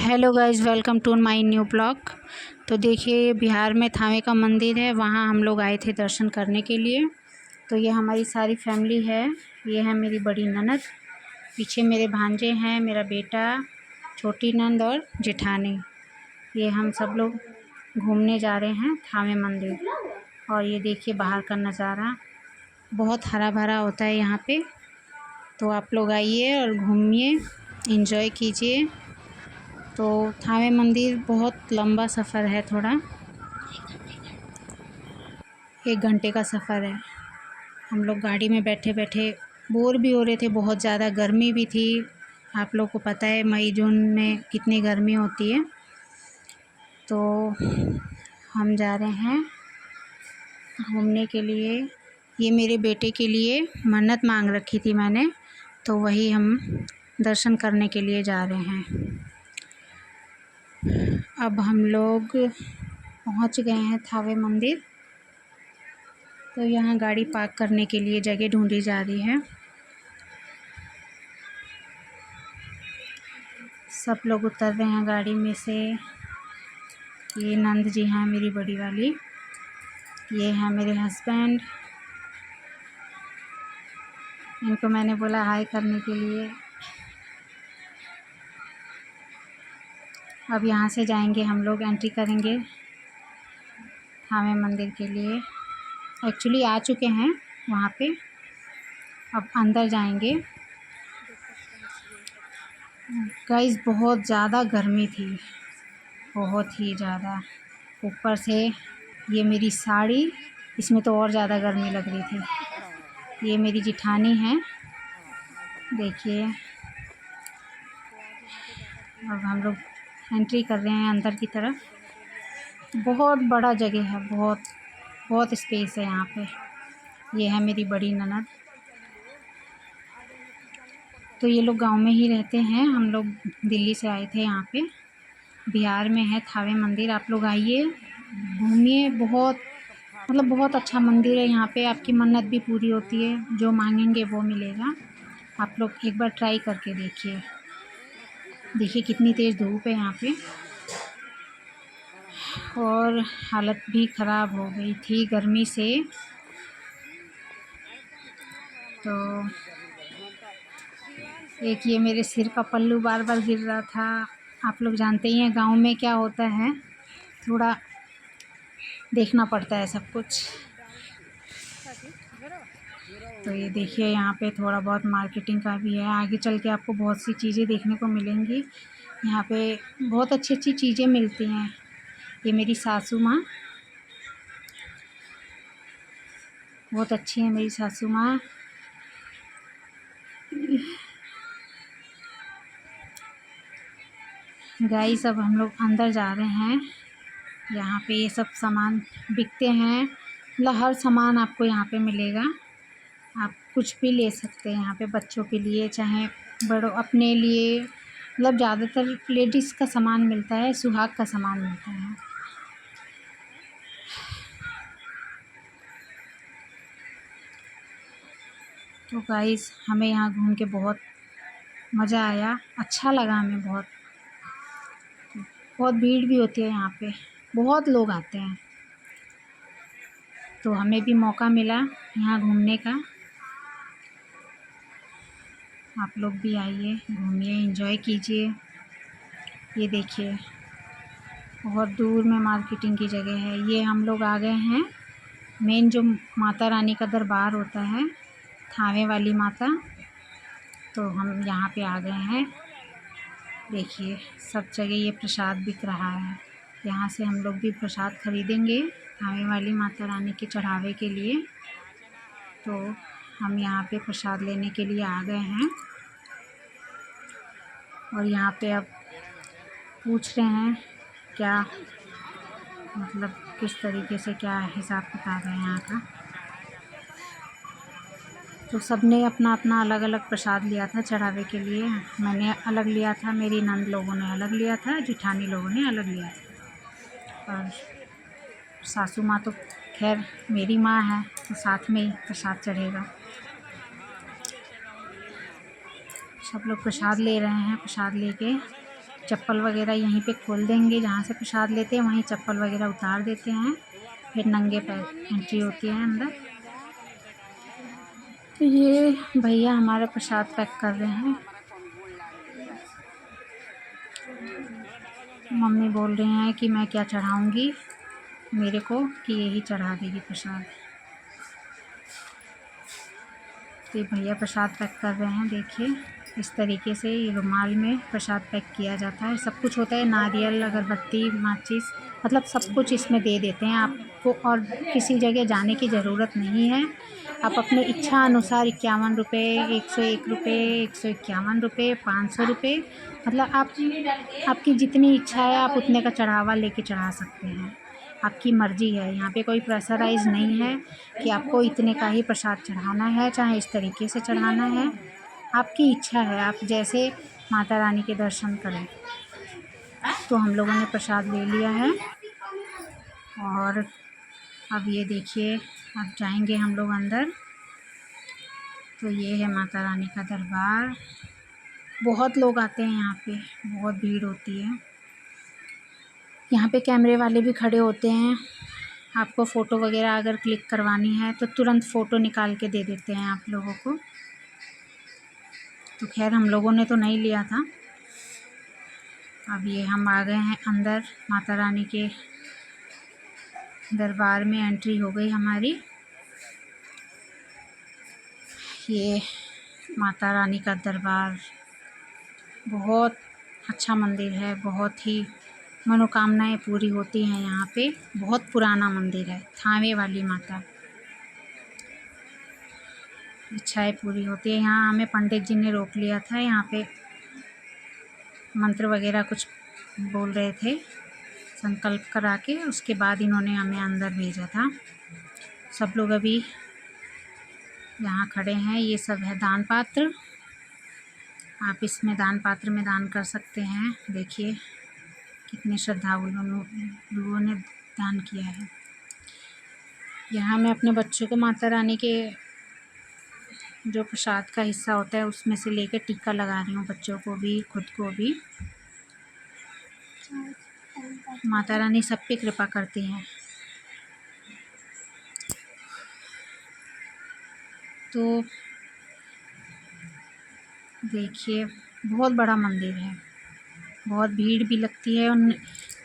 Hello guys, welcome to my new blog. तो देखिए, बिहार में थावे का मंदिर है, वहाँ हम लोग आए थे दर्शन करने के लिए। तो ये हमारी सारी फैमिली है। ये है मेरी बड़ी ननद, पीछे मेरे भांजे हैं, मेरा बेटा, छोटी नंद और जेठानी। ये हम सब लोग घूमने जा रहे हैं थावे मंदिर। और ये देखिए बाहर का नज़ारा, बहुत हरा भरा होता है यहाँ पे। तो आप लोग आइए और घूमिए, एंजॉय कीजिए। तो थावे मंदिर बहुत लंबा सफ़र है, थोड़ा 1 घंटे का सफ़र है। हम लोग गाड़ी में बैठे बैठे बोर भी हो रहे थे, बहुत ज़्यादा गर्मी भी थी। आप लोग को पता है मई जून में कितनी गर्मी होती है। तो हम जा रहे हैं घूमने के लिए। ये मेरे बेटे के लिए मन्नत मांग रखी थी मैंने, तो वही हम दर्शन करने के लिए जा रहे हैं। अब हम लोग पहुंच गए हैं थावे मंदिर। तो यहाँ गाड़ी पार्क करने के लिए जगह ढूंढी जा रही है। सब लोग उतर रहे हैं गाड़ी में से। ये नंद जी हैं मेरी बड़ी वाली, ये हैं मेरे हस्बैंड। इनको मैंने बोला हाय करने के लिए। अब यहाँ से जाएंगे हम लोग, एंट्री करेंगे थावे मंदिर के लिए। एक्चुअली आ चुके हैं वहाँ पे, अब अंदर जाएंगे। गाइस, बहुत ज़्यादा गर्मी थी, बहुत ही ज़्यादा। ऊपर से ये मेरी साड़ी, इसमें तो और ज़्यादा गर्मी लग रही थी। ये मेरी जिठानी है, देखिए। अब हम लोग एंट्री कर रहे हैं अंदर की तरफ। बहुत बड़ा जगह है, बहुत बहुत स्पेस है यहाँ पे। ये है मेरी बड़ी ननद। तो ये लोग गांव में ही रहते हैं, हम लोग दिल्ली से आए थे यहाँ पे। बिहार में है थावे मंदिर, आप लोग आइए घूमिए। बहुत अच्छा मंदिर है यहाँ पे। आपकी मन्नत भी पूरी होती है, जो मांगेंगे वो मिलेगा। आप लोग एक बार ट्राई करके देखिए। देखिए कितनी तेज़ धूप है यहाँ पे, और हालत भी ख़राब हो गई थी गर्मी से। तो एक ये मेरे सिर का पल्लू बार बार गिर रहा था। आप लोग जानते ही हैं गांव में क्या होता है, थोड़ा देखना पड़ता है सब कुछ। तो ये देखिए यहाँ पे थोड़ा बहुत मार्केटिंग का भी है। आगे चल के आपको बहुत सी चीज़ें देखने को मिलेंगी। यहाँ पे बहुत अच्छी अच्छी चीज़ें मिलती हैं। ये मेरी सासू माँ, बहुत अच्छी है मेरी सासू माँ। गाइस, अब हम लोग अंदर जा रहे हैं। यहाँ पे ये सब सामान बिकते हैं, मतलब हर सामान आपको यहाँ पे मिलेगा। आप कुछ भी ले सकते हैं यहाँ पे, बच्चों के लिए चाहे बड़ों, अपने लिए। मतलब ज़्यादातर लेडीज़ का सामान मिलता है, सुहाग का सामान मिलता है। तो गाइस, हमें यहाँ घूम के बहुत मज़ा आया, अच्छा लगा हमें बहुत। बहुत भीड़ भी होती है यहाँ पे, बहुत लोग आते हैं। तो हमें भी मौका मिला यहाँ घूमने का। आप लोग भी आइए, घूमिए, एंजॉय कीजिए। ये देखिए बहुत दूर में मार्केटिंग की जगह है। ये हम लोग आ गए हैं मेन, जो माता रानी का दरबार होता है, थावे वाली माता। तो हम यहाँ पे आ गए हैं। देखिए सब जगह ये प्रसाद बिक रहा है। यहाँ से हम लोग भी प्रसाद खरीदेंगे थावे वाली माता रानी के चढ़ावे के लिए। तो हम यहाँ पे प्रसाद लेने के लिए आ गए हैं। और यहाँ पे अब पूछ रहे हैं क्या, मतलब किस तरीके से क्या हिसाब किताब है यहाँ का। तो सबने अपना अपना अलग अलग प्रसाद लिया था चढ़ावे के लिए। मैंने अलग लिया था, मेरी नंद लोगों ने अलग लिया था, जिठानी लोगों ने अलग लिया था। और सासू माँ तो खैर मेरी माँ है, तो साथ में ही प्रसाद चढ़ेगा। सब लोग प्रसाद ले रहे हैं, प्रसाद लेके चप्पल वगैरह यहीं पे खोल देंगे, जहाँ से प्रसाद लेते हैं वहीं चप्पल वगैरह उतार देते हैं, फिर नंगे पैर एंट्री होती है अंदर। तो ये भैया हमारा प्रसाद पैक कर रहे हैं। मम्मी बोल रही हैं कि मैं क्या चढ़ाऊँगी मेरे को, कि यही चढ़ा देगी प्रसाद। तो भैया प्रसाद पैक कर रहे हैं। देखिए इस तरीके से ये रुमाल में प्रसाद पैक किया जाता है। सब कुछ होता है, नारियल, अगरबत्ती, माचिस, मतलब सब कुछ इसमें दे देते हैं आपको, और किसी जगह जाने की ज़रूरत नहीं है। आप अपने इच्छा अनुसार 51 रुपये, 101 रुपये, 151 रुपये, 500 रुपये, मतलब आपकी जितनी इच्छा है आप उतने का चढ़ावा लेके चढ़ा सकते हैं। आपकी मर्ज़ी है, यहाँ पे कोई प्रेशराइज़ नहीं है कि आपको इतने का ही प्रसाद चढ़ाना है, चाहे इस तरीके से चढ़ाना है, आपकी इच्छा है, आप जैसे माता रानी के दर्शन करें। तो हम लोगों ने प्रसाद ले लिया है और अब ये देखिए अब जाएंगे हम लोग अंदर। तो ये है माता रानी का दरबार। बहुत लोग आते हैं यहाँ पे, बहुत भीड़ होती है। यहाँ पे कैमरे वाले भी खड़े होते हैं, आपको फ़ोटो वगैरह अगर क्लिक करवानी है तो तुरंत फ़ोटो निकाल के दे देते हैं आप लोगों को। तो खैर हम लोगों ने तो नहीं लिया था। अब ये हम आ गए हैं अंदर, माता रानी के दरबार में एंट्री हो गई हमारी। ये माता रानी का दरबार बहुत अच्छा मंदिर है, बहुत ही मनोकामनाएं पूरी होती हैं यहाँ पे। बहुत पुराना मंदिर है, थावे वाली माता, इच्छाएं पूरी होती है। यहाँ हमें पंडित जी ने रोक लिया था, यहाँ पे मंत्र वगैरह कुछ बोल रहे थे, संकल्प करा के उसके बाद इन्होंने हमें अंदर भेजा था। सब लोग अभी यहाँ खड़े हैं। ये सब है दान पात्र, आप इसमें दान पात्र में दान कर सकते हैं। देखिए कितने श्रद्धालुओं लोगों ने दान किया है। यहाँ मैं अपने बच्चों को माता रानी के जो प्रसाद का हिस्सा होता है उसमें से लेकर टीका लगा रही हूँ, बच्चों को भी खुद को भी। माता रानी सब पे कृपा करती हैं। तो देखिए बहुत बड़ा मंदिर है, बहुत भीड़ भी लगती है। और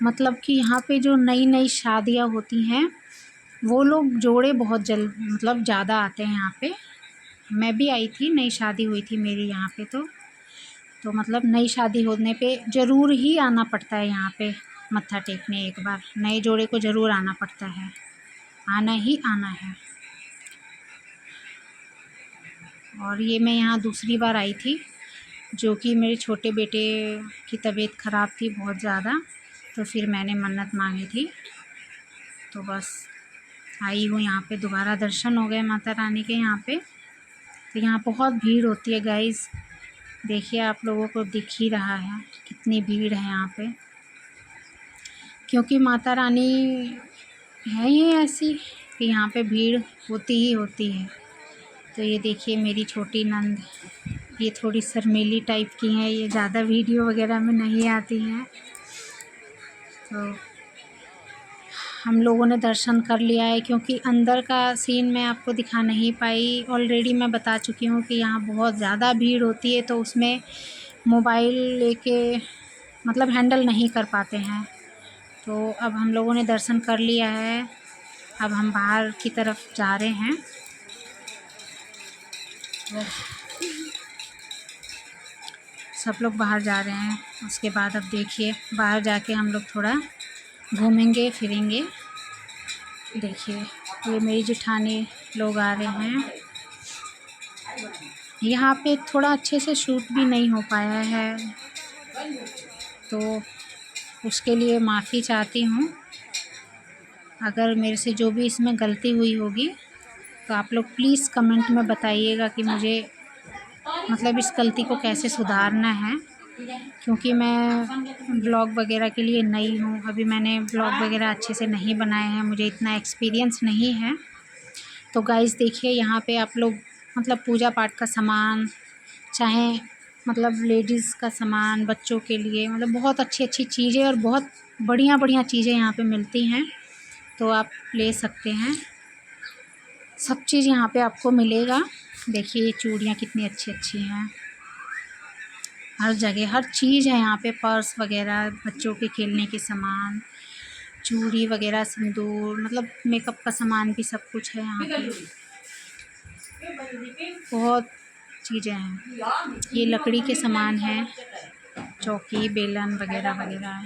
मतलब कि यहाँ पे जो नई नई शादियाँ होती हैं वो लोग जोड़े बहुत मतलब ज़्यादा आते हैं यहाँ पे। मैं भी आई थी, नई शादी हुई थी मेरी यहाँ पे। तो मतलब नई शादी होने पे ज़रूर ही आना पड़ता है यहाँ पे मत्था टेकने। एक बार नए जोड़े को ज़रूर आना पड़ता है, आना ही आना है। और ये मैं यहाँ दूसरी बार आई थी, जो कि मेरे छोटे बेटे की तबीयत ख़राब थी बहुत ज़्यादा, तो फिर मैंने मन्नत मांगी थी। तो बस आई हूँ यहाँ पे, दोबारा दर्शन हो गए माता रानी के यहाँ पे। तो यहाँ बहुत भीड़ होती है गाइज़, देखिए आप लोगों को दिख ही रहा है कितनी भीड़ है यहाँ पे। क्योंकि माता रानी है ही ऐसी कि यहाँ पे भीड़ होती ही होती है। तो ये देखिए मेरी छोटी नंद, ये थोड़ी शर्मीली टाइप की हैं, ये ज़्यादा वीडियो वगैरह में नहीं आती हैं। तो हम लोगों ने दर्शन कर लिया है, क्योंकि अंदर का सीन मैं आपको दिखा नहीं पाई। ऑलरेडी मैं बता चुकी हूँ कि यहाँ बहुत ज़्यादा भीड़ होती है, तो उसमें मोबाइल लेके मतलब हैंडल नहीं कर पाते हैं। तो अब हम लोगों ने दर्शन कर लिया है, अब हम बाहर की तरफ जा रहे हैं। सब लोग बाहर जा रहे हैं। उसके बाद अब देखिए बाहर जाके हम लोग थोड़ा घूमेंगे फिरेंगे। देखिए ये मेरी जेठानी लोग आ रहे हैं। यहाँ पे थोड़ा अच्छे से शूट भी नहीं हो पाया है, तो उसके लिए माफ़ी चाहती हूँ। अगर मेरे से जो भी इसमें गलती हुई होगी तो आप लोग प्लीज़ कमेंट में बताइएगा कि मुझे मतलब इस गलती को कैसे सुधारना है। क्योंकि मैं ब्लॉग वगैरह के लिए नई हूँ, अभी मैंने ब्लॉग वगैरह अच्छे से नहीं बनाए हैं, मुझे इतना एक्सपीरियंस नहीं है। तो गाइस देखिए यहाँ पे आप लोग मतलब पूजा पाठ का सामान, चाहे मतलब लेडीज़ का सामान, बच्चों के लिए, मतलब बहुत अच्छी अच्छी चीज़ें और बहुत बढ़िया बढ़िया चीज़ें यहाँ पे मिलती हैं, तो आप ले सकते हैं। सब चीज़ यहाँ पे आपको मिलेगा। देखिए ये चूड़ियाँ कितनी अच्छी अच्छी हैं, हर जगह हर चीज़ है यहाँ पे, पर्स वगैरह, बच्चों के खेलने के सामान, चूड़ी वगैरह, सिंदूर, मतलब मेकअप का सामान भी सब कुछ है यहाँ पे। बहुत चीज़ें हैं। ये लकड़ी के सामान है, चौकी, बेलन वगैरह वगैरह,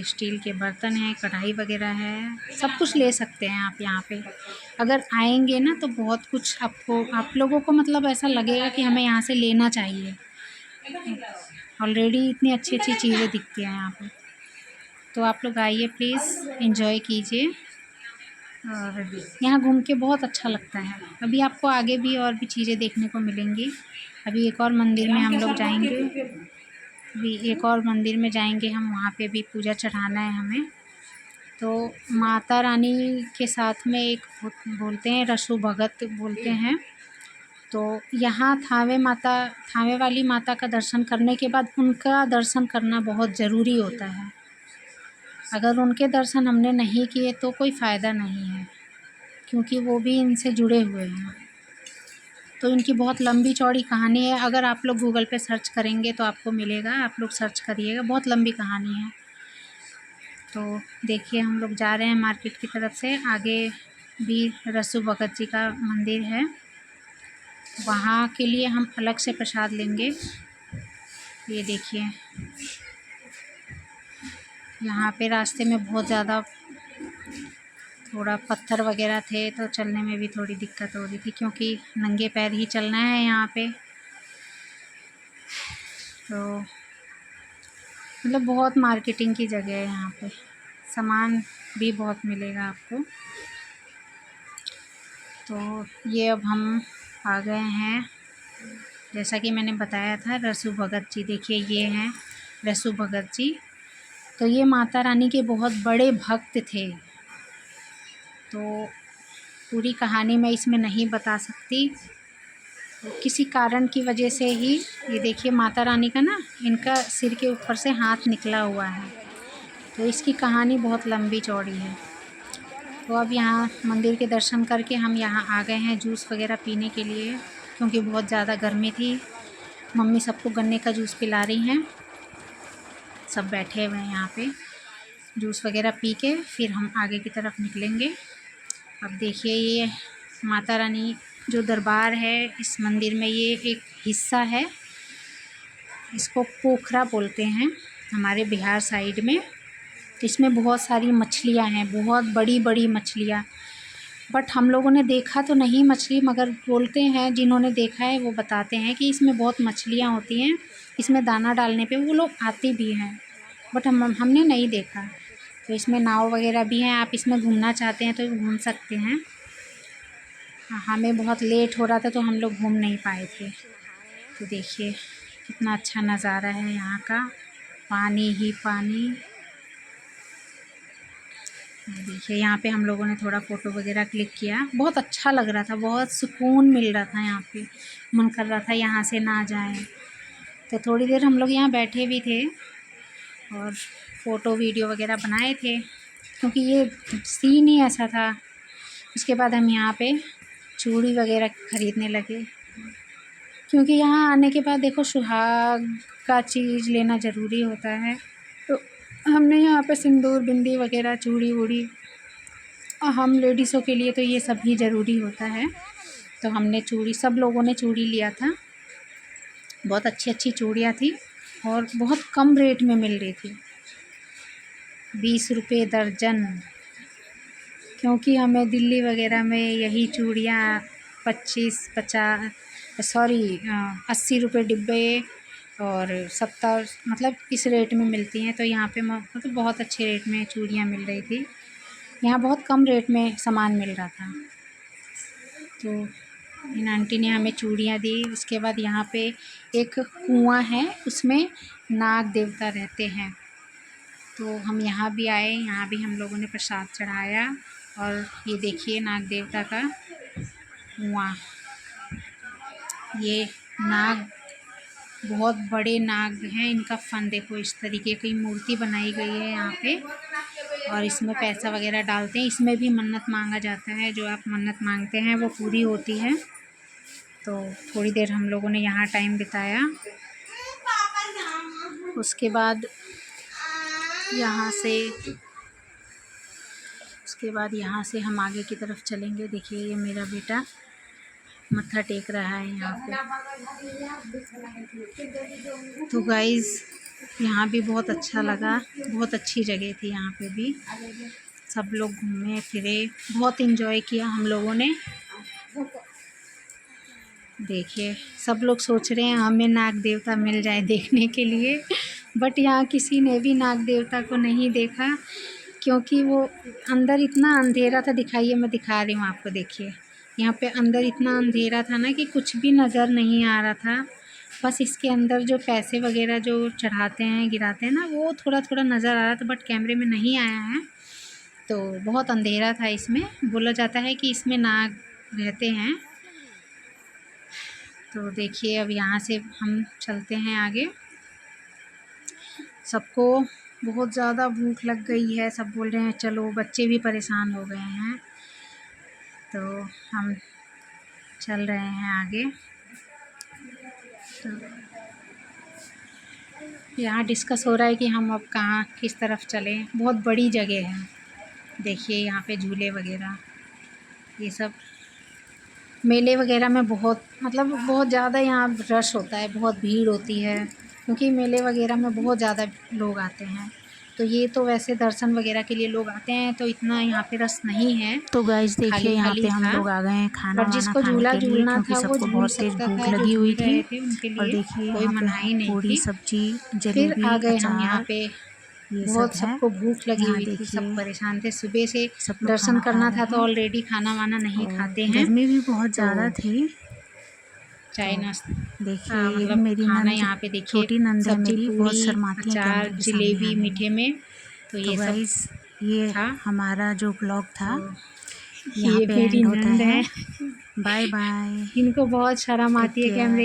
स्टील के बर्तन हैं, कढ़ाई वगैरह है, सब कुछ ले सकते हैं आप यहाँ पे। अगर आएंगे ना तो बहुत कुछ आपको, आप लोगों को मतलब ऐसा लगेगा कि हमें यहाँ से लेना चाहिए। ऑलरेडी इतनी अच्छी अच्छी चीज़ें दिखती हैं यहाँ पे, तो आप लोग आइए प्लीज़, एंजॉय कीजिए। और यहाँ घूम के बहुत अच्छा लगता है। अभी आपको आगे भी और भी चीज़ें देखने को मिलेंगी। अभी एक और मंदिर में हम लोग जाएंगे, अभी एक और मंदिर में जाएंगे हम, वहाँ पे भी पूजा चढ़ाना है हमें। तो माता रानी के साथ में एक बोलते हैं रसू भगत बोलते हैं। तो यहाँ थावे वाली माता का दर्शन करने के बाद उनका दर्शन करना बहुत ज़रूरी होता है। अगर उनके दर्शन हमने नहीं किए तो कोई फ़ायदा नहीं है, क्योंकि वो भी इनसे जुड़े हुए हैं। तो इनकी बहुत लंबी चौड़ी कहानी है। अगर आप लोग गूगल पे सर्च करेंगे तो आपको मिलेगा, आप लोग सर्च करिएगा, बहुत लंबी कहानी है। तो देखिए हम लोग जा रहे हैं मार्केट की तरफ से। आगे भी रसू भगत जी का मंदिर है, वहाँ के लिए हम अलग से प्रसाद लेंगे। ये देखिए यहाँ पे रास्ते में बहुत ज़्यादा थोड़ा पत्थर वगैरह थे, तो चलने में भी थोड़ी दिक्कत हो रही थी, क्योंकि नंगे पैर ही चलना है यहाँ पे। तो मतलब बहुत मार्केटिंग की जगह है यहाँ पे, सामान भी बहुत मिलेगा आपको। तो ये अब हम आ गए हैं, जैसा कि मैंने बताया था, रसू भगत जी। देखिए ये हैं रसू भगत जी। तो ये माता रानी के बहुत बड़े भक्त थे। तो पूरी कहानी मैं इसमें नहीं बता सकती, तो किसी कारण की वजह से ही, ये देखिए माता रानी का ना, इनका सिर के ऊपर से हाथ निकला हुआ है। तो इसकी कहानी बहुत लंबी चौड़ी है। तो अब यहाँ मंदिर के दर्शन करके हम यहाँ आ गए हैं जूस वगैरह पीने के लिए, क्योंकि बहुत ज़्यादा गर्मी थी। मम्मी सबको गन्ने का जूस पिला रही हैं, सब बैठे हुए हैं यहाँ पे। जूस वगैरह पी के फिर हम आगे की तरफ निकलेंगे। अब देखिए ये माता रानी जो दरबार है इस मंदिर में, ये एक हिस्सा है, इसको पोखरा बोलते हैं हमारे बिहार साइड में। इसमें बहुत सारी मछलियाँ हैं, बहुत बड़ी बड़ी मछलियाँ, बट हम लोगों ने देखा तो नहीं मछली, मगर बोलते हैं जिन्होंने देखा है वो बताते हैं कि इसमें बहुत मछलियाँ होती हैं। इसमें दाना डालने पे वो लोग आती भी हैं, बट हमने नहीं देखा। तो इसमें नाव वगैरह भी हैं, आप इसमें घूमना चाहते हैं तो घूम सकते हैं। हमें बहुत लेट हो रहा था तो हम लोग घूम नहीं पाए थे। तो देखिए कितना अच्छा नज़ारा है यहाँ का, पानी ही पानी। देखिए यहाँ पे हम लोगों ने थोड़ा फ़ोटो वगैरह क्लिक किया, बहुत अच्छा लग रहा था, बहुत सुकून मिल रहा था यहाँ पे। मन कर रहा था यहाँ से ना जाएं। तो थोड़ी देर हम लोग यहाँ बैठे भी थे और फ़ोटो वीडियो वगैरह बनाए थे, क्योंकि ये सीन ही ऐसा था। उसके बाद हम यहाँ पे चूड़ी वगैरह ख़रीदने लगे, क्योंकि यहाँ आने के बाद देखो सुहाग का चीज़ लेना ज़रूरी होता है। तो हमने यहाँ पे सिंदूर, बिंदी वगैरह, चूड़ी वूड़ी, हम लेडीज़ों के लिए तो ये सब ही ज़रूरी होता है। तो हमने चूड़ी, सब लोगों ने चूड़ी लिया था। बहुत अच्छी अच्छी चूड़ियाँ थी और बहुत कम रेट में मिल रही थी, 20 रुपये दर्जन। क्योंकि हमें दिल्ली वगैरह में यही चूड़ियाँ 80 रुपये डिब्बे और 70, मतलब इस रेट में मिलती हैं। तो यहाँ पे मतलब बहुत अच्छे रेट में चूड़ियाँ मिल रही थी, यहाँ बहुत कम रेट में सामान मिल रहा था। तो इन आंटी ने हमें चूड़ियाँ दी। उसके बाद यहाँ पे एक कुआं है, उसमें नाग देवता रहते हैं। तो हम यहाँ भी आए, यहाँ भी हम लोगों ने प्रसाद चढ़ाया। और ये देखिए नाग देवता का कुआं, ये नाग बहुत बड़े नाग हैं। इनका फन देखो, इस तरीके की मूर्ति बनाई गई है यहाँ पे, और इसमें पैसा वगैरह डालते हैं। इसमें भी मन्नत मांगा जाता है, जो आप मन्नत मांगते हैं वो पूरी होती है। तो थोड़ी देर हम लोगों ने यहाँ टाइम बिताया। उसके बाद यहाँ से हम आगे की तरफ चलेंगे। देखिए ये मेरा बेटा मत्था टेक रहा है यहाँ पे। तो गाइज़ यहाँ भी बहुत अच्छा लगा, बहुत अच्छी जगह थी। यहाँ पे भी सब लोग घूमे फिरे, बहुत इन्जॉय किया हम लोगों ने। देखिए सब लोग सोच रहे हैं हमें नाग देवता मिल जाए देखने के लिए, बट यहाँ किसी ने भी नाग देवता को नहीं देखा, क्योंकि वो अंदर इतना अंधेरा था। दिखाइए, मैं दिखा रही हूँ आपको। देखिए यहाँ पे अंदर इतना अंधेरा था ना कि कुछ भी नज़र नहीं आ रहा था। बस इसके अंदर जो पैसे वगैरह जो चढ़ाते हैं, गिराते हैं ना, वो थोड़ा थोड़ा नज़र आ रहा था, बट कैमरे में नहीं आया है। तो बहुत अंधेरा था इसमें। बोला जाता है कि इसमें नाग रहते हैं। तो देखिए अब यहाँ से हम चलते हैं आगे। सबको बहुत ज़्यादा भूख लग गई है, सब बोल रहे हैं चलो, बच्चे भी परेशान हो गए हैं। तो हम चल रहे हैं आगे। तो यहाँ डिस्कस हो रहा है कि हम अब कहाँ, किस तरफ चलें। बहुत बड़ी जगह है। देखिए यहाँ पे झूले वगैरह, ये सब मेले वगैरह में बहुत बहुत ज़्यादा यहाँ रश होता है, बहुत भीड़ होती है, क्योंकि मेले वगैरह में बहुत ज़्यादा लोग आते हैं। तो ये तो वैसे दर्शन वगैरह के लिए लोग आते हैं, तो इतना यहाँ पे रश नहीं है। तो गाइस देखिए यहाँ पे हम लोग आ गए हैं खाना वाना जिसको खाने झूला के लिए, झूलना क्योंकि था वो सबको झूल बहुत तेज सकता भूख था, जो लगी हुई झूल रहे थी। थे उनके और लिए देखिए कोई यहाँ पे मनाही नहीं पूरी थी। सब्जी, फिर जलेबी, आ गए हम यहाँ अचार, पे। ये बहुत सब है। सबको भूख लगी यहाँ हुई थी, सब देखिए परेशान थे। सुबह से सब लोग दर्शन खाना खा करना रहे था, तो हैं ऑलरेडी खाना वाना नहीं और खाते हैं। गर्मी भी बहुत तो ज़्यादा थी। चाय तो नाश्ता, देखिए ये भी मतलब मेरी खाना नंद, यहाँ पे देखिए, छोटी नंद है सब्जी मेरी, बहुत पूरी, शर्माती है अचार, कैमरे के सामने जलेबी आने में। मीठे में। तो तो ये सब गाइस ये था। हमारा जो ब्लॉग था तो यहाँ ये पे मेरी एंड होता नंद है। है। बाय बाय, इनको बहुत शर्म टेक आती है कैमरे केयर।